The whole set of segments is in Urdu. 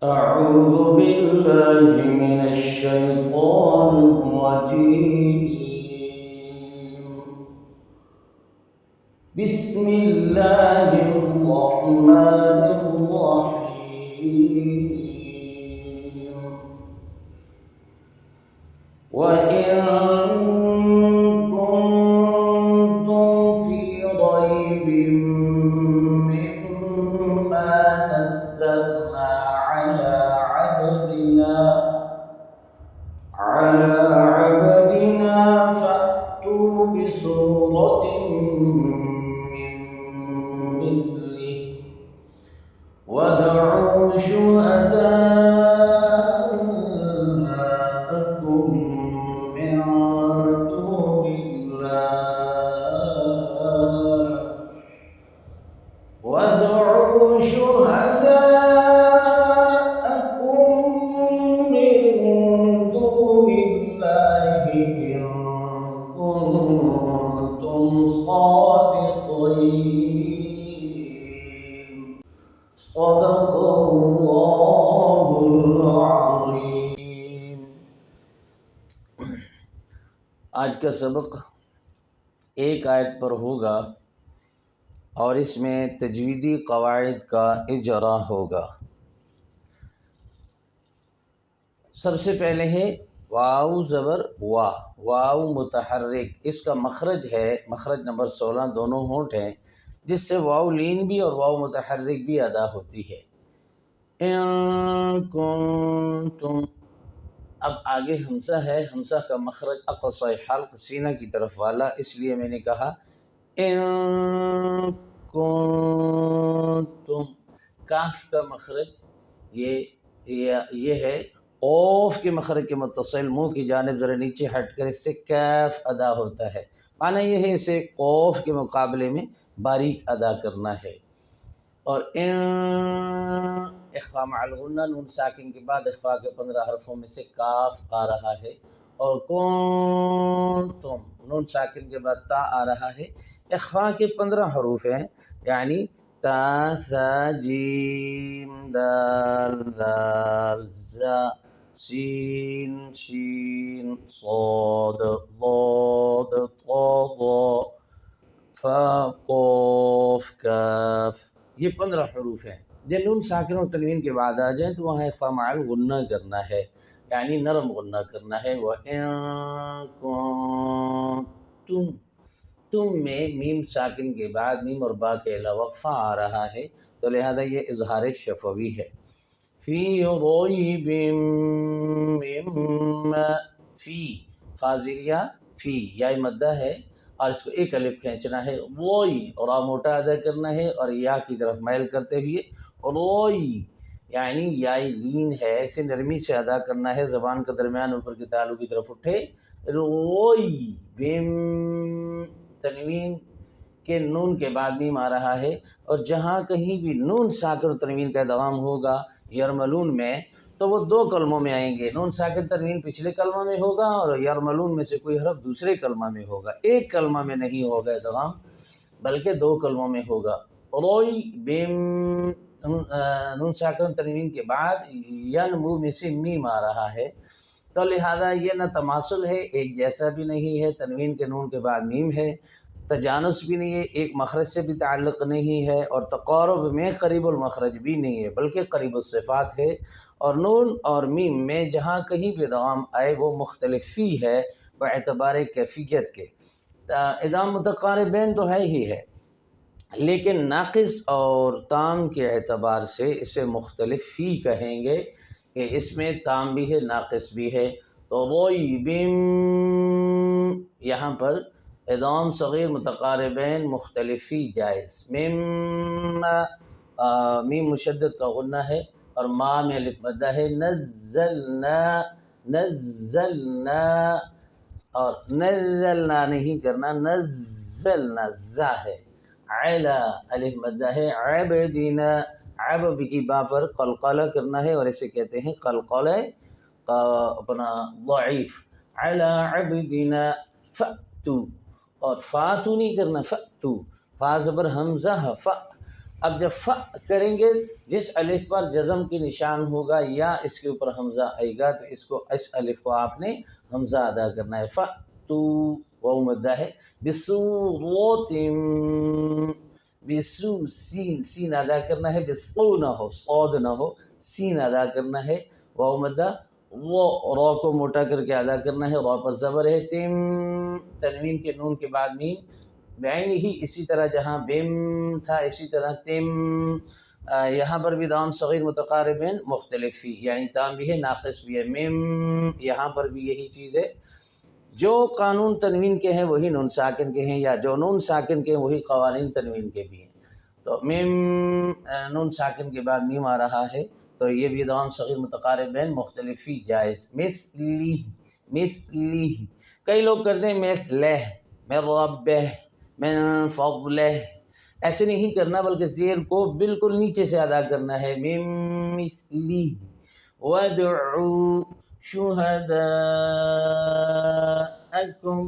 أعوذ بالله من الشيطان الرجيم. بسم الله الرحمن الرحيم. وإن كنتم في ريب مما نزلنا على عبدنا فأتوا بسورة من مثله وادعوا شهداءكم من دون الله إن كنتم صادقين. صدق الله العظيم. آج کا سبق ایک آیت پر ہوگا اور اس میں تجویدی قواعد کا اجرا ہوگا۔ سب سے پہلے ہے واو زبر وا، واو متحرک، اس کا مخرج ہے مخرج نمبر 16، دونوں ہونٹ ہیں جس سے واو لین بھی اور واو متحرک بھی ادا ہوتی ہے۔ ان کنتم، اب آگے ہمزہ ہے، ہمزہ کا مخرج اقصی حلق سینہ کی طرف والا، اس لیے میں نے کہا ان کنتم۔ کاف کا مخرج یہ ہے قوف کے مخرج کے متصل، منہ کی جانب ذرا نیچے ہٹ کر اس سے کیف ادا ہوتا ہے، معنی یہ ہے اسے قوف کے مقابلے میں باریک ادا کرنا ہے۔ اور اخفا مع الغنہ، نون ساکن کے بعد اخفا کے 15 حرفوں میں سے کاف آ رہا ہے، اور کنتم نون ساکن کے بعد تا آ رہا ہے۔ اخفا کے 15 حروف ہیں، یعنی تا ثا جیم دال ذال زا سین شین صاد ضاد طا ظا فا قاف کاف، یہ 15 حروف ہیں۔ جب نون ساکن اور تنوین کے بعد آ جائیں تو وہاں اخفا مع الغنہ کرنا ہے، یعنی نرم غنہ کرنا ہے۔ وَإِن كُنتُم، تم میں میم ساکن کے بعد میم اور با کے علاوہ فا آ رہا ہے، تو لہذا یہ اظہار شفوی ہے۔ فی ریب مما، فی فاضلیہ فی یا مدہ ہے اور اس کو ایک الف کھینچنا ہے، روئی اور را موٹا ادا کرنا ہے اور یا کی طرف میل کرتے ہوئے روئی، یعنی یا لین ہے، اسے نرمی سے ادا کرنا ہے، زبان کا درمیان اوپر کے تالو کی طرف اٹھے، روئی بم، تنوین کے نون کے بعد میم آ رہا ہے، اور جہاں کہیں بھی نون ساکن اور تنوین کا ادغام ہوگا یرملون میں تو وہ 2 کلموں میں آئیں گے، نون ساکن تنوین پچھلے کلمہ میں ہوگا اور یرملون میں سے کوئی حرف دوسرے کلمہ میں ہوگا، ایک کلمہ میں نہیں ہوگا ادغام بلکہ 2 کلموں میں ہوگا۔ روئی بم، نون ساکن تنوین کے بعد ینمو میں سے میم آ رہا ہے، تو لہذا یہ نہ تماثل ہے، ایک جیسا بھی نہیں ہے، تنوین کے نون کے بعد میم ہے، تجانس بھی نہیں ہے، ایک مخرج سے بھی تعلق نہیں ہے، اور تقارب میں قریب المخرج بھی نہیں ہے بلکہ قریب الصفات ہے، اور نون اور میم میں جہاں کہیں بھی ادغام آئے وہ مختلف فی ہے باعتبار کیفیت کے۔ ادغام متقاربین تو ہے ہی ہے، لیکن ناقص اور تام کے اعتبار سے اسے مختلف فی کہیں گے کہ اس میں تام بھی ہے ناقص بھی ہے۔ تو رویبم، یہاں پر ادغام صغیر متقاربین مختلف فی جائز، میم مشدد کا غنہ ہے اور ما میں الف مدہ ہے، نزلنا اور نزلنا نہیں کرنا، نزلنا زا ہے، علا الف مدہ ہے، عبدنا عبد کی با پر قلقلہ کرنا ہے اور اسے کہتے ہیں قلقلہ اپنا ضعیف، علا عبدنا فأتو، اور فاتو نہیں کرنا، فأتو، فا زبر حمزہ فا، اب جب ف کریں گے جس الف پر جزم کی نشان ہوگا یا اس کے اوپر حمزہ آئے گا تو اس الف کو آپ نے حمزہ ادا کرنا ہے. ف تو واو مدہ ہے. بصورت بسو سین ادا کرنا ہے. بسو نہ ہو صاد نہ ہو سین ادا کرنا ہے. واو مدہ وہ را کو موٹا کر کے ادا کرنا ہے. را پر زبر ہے. تم تنوین کے نون کے بعد میم بعین ہی اسی طرح جہاں بیم تھا اسی طرح تم یہاں پر بھی دام صغیر متقاربین مختلف ہی یعنی تام بھی ہے ناقص بھی ہے. میم یہاں پر بھی یہی چیز ہے. جو قانون تنوین کے ہیں وہی نون ساکن کے ہیں یا جو نون ساکن کے ہیں وہی قوانین تنوین کے بھی ہیں. تو میم نون ساکن کے بعد میم آ رہا ہے تو یہ بھی دام صغیر متقاربین مختلف ہی جائز. مثلی کئی لوگ کرتے ہیں مثلہ من ربہ من فضلہ ایسے نہیں کرنا بلکہ زیر کو بالکل نیچے سے ادا کرنا ہے. من مثلی وادعوا شہداءکم.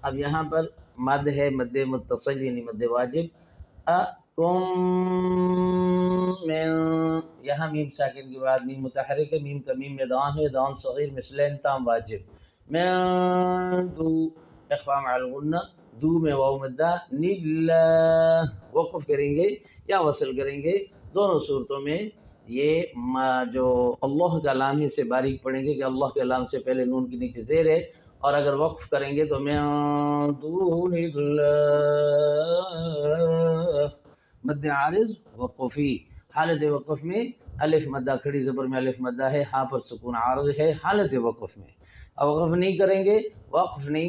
اب یہاں پر مد ہے مد متصل یعنی مد واجب. اکم من یہاں میم ساکن کے بعد میم متحرک ہے. میم کا میم میں دام ہے. دام صغیر مثلین تام واجب. من دو اخفا مع الغنہ دو میں واو مدہ. نلا وقف کریں گے یا وصل کریں گے دونوں صورتوں میں یہ جو اللہ کا لام ہے سے باریک پڑھیں گے کہ اللہ کے لام سے پہلے نون کے نیچے زیر ہے. اور اگر وقف کریں گے تو من دون اللہ مد عارض وقفی. حالت وقف میں الف مدہ کھڑی زبر میں الف مدہ ہے. ہاں پر سکون عارض ہے حالت وقف میں. اب وقف نہیں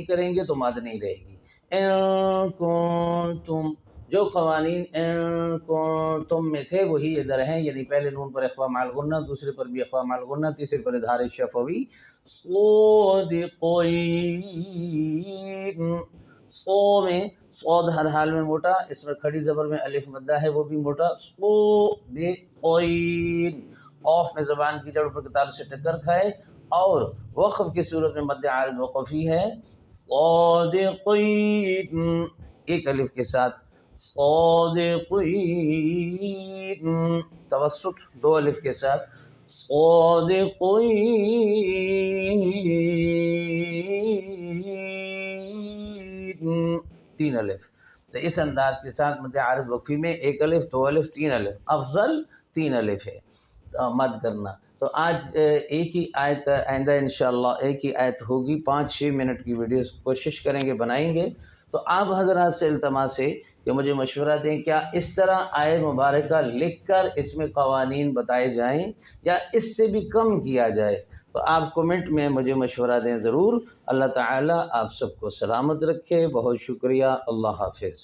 کریں گے تو مد نہیں رہے گی. ان کنتم جو قوانین ان کنتم میں تھے وہی ادھر ہیں یعنی پہلے نون پر اخفا مع الغنہ دوسرے پر بھی اخفا مع الغنہ تیسرے پر اظہار شفوی. صادقین صو میں صاد ہر حال میں موٹا اس میں کھڑی زبر میں الف مدہ ہے وہ بھی موٹا. صادقین اوف میں زبان کی جڑ پر کتاب سے ٹکر کھائے اور وقف کی صورت میں مد عارض وقفی ہے. صادقین ایک الف کے ساتھ صادقین توسط دو الف کے ساتھ صادقین تین الف. تو اس انداز کے ساتھ مد عارض وقفی میں ایک الف دو الف تین الف افضل تین الف ہے مد کرنا. تو آج ایک ہی آیت آئندہ انشاءاللہ ایک ہی آیت ہوگی 5-6 منٹ کی ویڈیوز کوشش کریں گے بنائیں گے. تو آپ حضرات سے التماس ہے کہ مجھے مشورہ دیں کیا اس طرح آیت مبارکہ لکھ کر اس میں قوانین بتائے جائیں یا اس سے بھی کم کیا جائے. تو آپ کومنٹ میں مجھے مشورہ دیں ضرور. اللہ تعالیٰ آپ سب کو سلامت رکھے. بہت شکریہ. اللہ حافظ.